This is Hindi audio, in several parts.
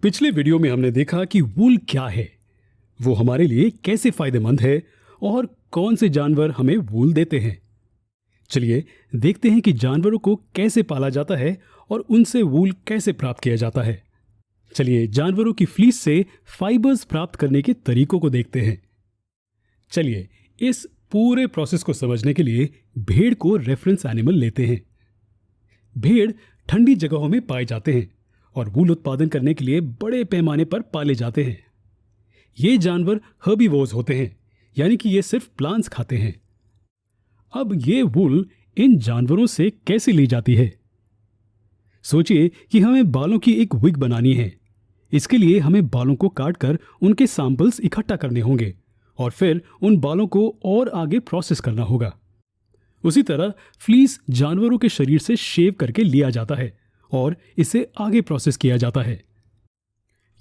पिछले वीडियो में हमने देखा कि वूल क्या है, वो हमारे लिए कैसे फायदेमंद है और कौन से जानवर हमें वूल देते हैं। चलिए देखते हैं कि जानवरों को कैसे पाला जाता है और उनसे वूल कैसे प्राप्त किया जाता है। चलिए जानवरों की फ्लीस से फाइबर्स प्राप्त करने के तरीकों को देखते हैं। चलिए इस पूरे प्रोसेस को समझने के लिए भेड़ को रेफरेंस एनिमल लेते हैं। भेड़ ठंडी जगहों में पाए जाते हैं और वूल उत्पादन करने के लिए बड़े पैमाने पर पाले जाते हैं। ये जानवर हर्बीवोर्स होते हैं, यानी कि ये सिर्फ प्लांट्स खाते हैं। अब ये वूल इन जानवरों से कैसे ली जाती है? सोचिए कि हमें बालों की एक विग बनानी है। इसके लिए हमें बालों को काटकर उनके सैंपल्स इकट्ठा करने होंगे और फिर उन बालों को और आगे प्रोसेस करना होगा। उसी तरह फ्लीस जानवरों के शरीर से शेव करके लिया जाता है और इसे आगे प्रोसेस किया जाता है।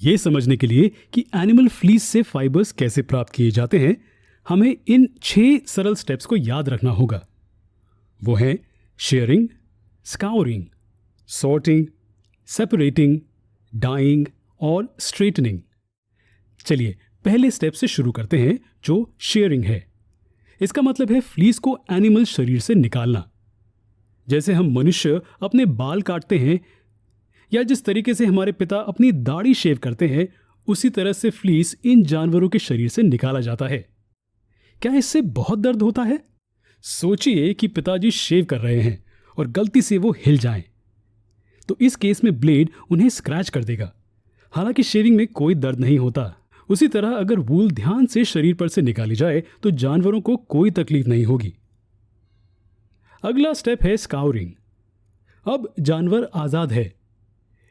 यह समझने के लिए कि एनिमल फ्लीस से फाइबर्स कैसे प्राप्त किए जाते हैं, हमें इन 6 सरल स्टेप्स को याद रखना होगा। वो हैं sharing, scouring, sorting, separating, dying और स्ट्रेटनिंग। चलिए पहले स्टेप से शुरू करते हैं, जो शेयरिंग है। इसका मतलब है फ्लीस को एनिमल शरीर से निकालना। जैसे हम मनुष्य अपने बाल काटते हैं या जिस तरीके से हमारे पिता अपनी दाढ़ी शेव करते हैं, उसी तरह से फ्लीस इन जानवरों के शरीर से निकाला जाता है। क्या इससे बहुत दर्द होता है? सोचिए कि पिताजी शेव कर रहे हैं और गलती से वो हिल जाएं, तो इस केस में ब्लेड उन्हें स्क्रैच कर देगा। हालांकि शेविंग में कोई दर्द नहीं होता। उसी तरह अगर वूल ध्यान से शरीर पर से निकाली जाए तो जानवरों को कोई तकलीफ नहीं होगी। अगला स्टेप है स्काउरिंग। अब जानवर आजाद है।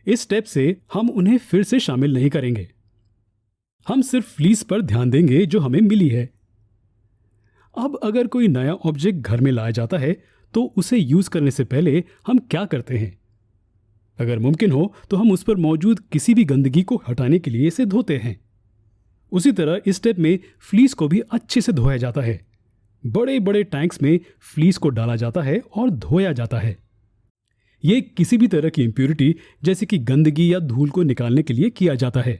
इस स्टेप से हम उन्हें फिर से शामिल नहीं करेंगे। हम सिर्फ फ्लीस पर ध्यान देंगे जो हमें मिली है। अब अगर कोई नया ऑब्जेक्ट घर में लाया जाता है तो उसे यूज करने से पहले हम क्या करते हैं? अगर मुमकिन हो तो हम उस पर मौजूद किसी भी गंदगी को हटाने के लिए इसे धोते हैं। उसी तरह इस स्टेप में फ्लीस को भी अच्छे से धोया जाता है। बड़े बड़े टैंक्स में फ्लीस को डाला जाता है और धोया जाता है। यह किसी भी तरह की इंप्योरिटी जैसे कि गंदगी या धूल को निकालने के लिए किया जाता है।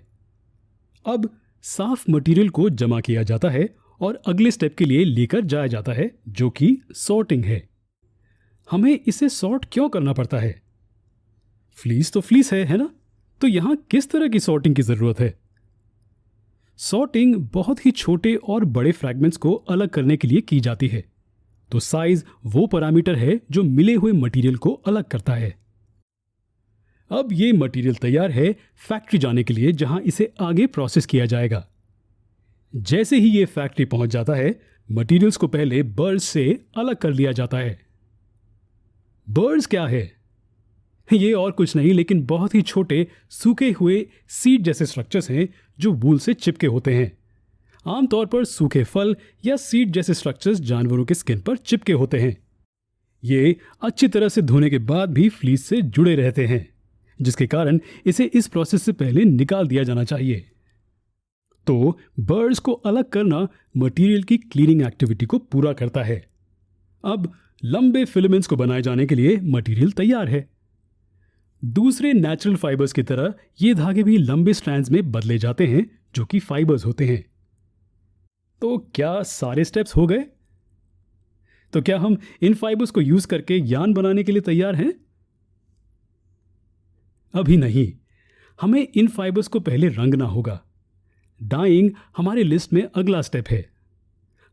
अब साफ मटेरियल को जमा किया जाता है और अगले स्टेप के लिए लेकर जाया जाता है, जो कि सॉर्टिंग है। हमें इसे सॉर्ट क्यों करना पड़ता है? फ्लीस तो फ्लीस है ना? तो यहां किस तरह की सॉर्टिंग की जरूरत है? सॉर्टिंग बहुत ही छोटे और बड़े फ्रैगमेंट्स को अलग करने के लिए की जाती है। तो साइज वो पैरामीटर है जो मिले हुए मटेरियल को अलग करता है। अब ये मटेरियल तैयार है फैक्ट्री जाने के लिए, जहां इसे आगे प्रोसेस किया जाएगा। जैसे ही ये फैक्ट्री पहुंच जाता है, मटेरियल्स को पहले बर्ड्स से अलग कर लिया जाता है। बर्ड्स क्या है? ये और कुछ नहीं लेकिन बहुत ही छोटे सूखे हुए सीड जैसे स्ट्रक्चर्स हैं जो वूल से चिपके होते हैं। आमतौर पर सूखे फल या सीड जैसे स्ट्रक्चर्स जानवरों के स्किन पर चिपके होते हैं। ये अच्छी तरह से धोने के बाद भी फ्लीस से जुड़े रहते हैं, जिसके कारण इसे इस प्रोसेस से पहले निकाल दिया जाना चाहिए। तो बर्ड्स को अलग करना मटेरियल की क्लीनिंग एक्टिविटी को पूरा करता है। अब लंबे फिलामेंट्स को बनाए जाने के लिए मटेरियल तैयार है। दूसरे नेचुरल फाइबर्स की तरह ये धागे भी लंबे स्ट्रैंड्स में बदले जाते हैं, जो कि फाइबर्स होते हैं। तो क्या सारे स्टेप्स हो गए? तो क्या हम इन फाइबर्स को यूज करके यार्न बनाने के लिए तैयार हैं? अभी नहीं। हमें इन फाइबर्स को पहले रंगना होगा। डाइंग हमारे लिस्ट में अगला स्टेप है।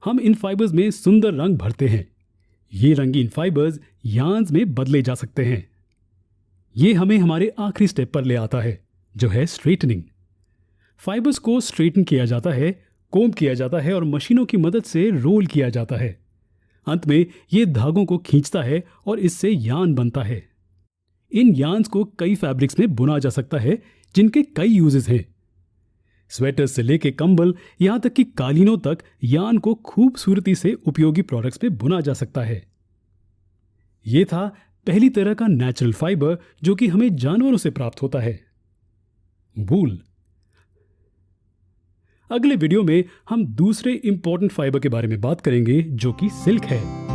हम इन फाइबर्स में सुंदर रंग भरते हैं। ये रंगीन फाइबर्स यार्न्स में बदले जा सकते हैं। ये हमें हमारे आखिरी स्टेप पर ले आता है, जो है स्ट्रेटनिंग। फाइबर्स को स्ट्रेटन किया जाता है, कोम्ब किया जाता है और मशीनों की मदद से रोल किया जाता है। अंत में ये धागों को खींचता है और इससे यार्न बनता है। इन यार्न्स को कई फैब्रिक्स में बुना जा सकता है, जिनके कई यूजेस हैं। स्वेटर्स से लेके कंबल, यहां तक कि कालीनों तक यार्न को खूबसूरती से उपयोगी प्रोडक्ट्स में बुना जा सकता है। यह था पहली तरह का नेचुरल फाइबर जो कि हमें जानवरों से प्राप्त होता है, वूल। अगले वीडियो में हम दूसरे इंपॉर्टेंट फाइबर के बारे में बात करेंगे, जो कि सिल्क है।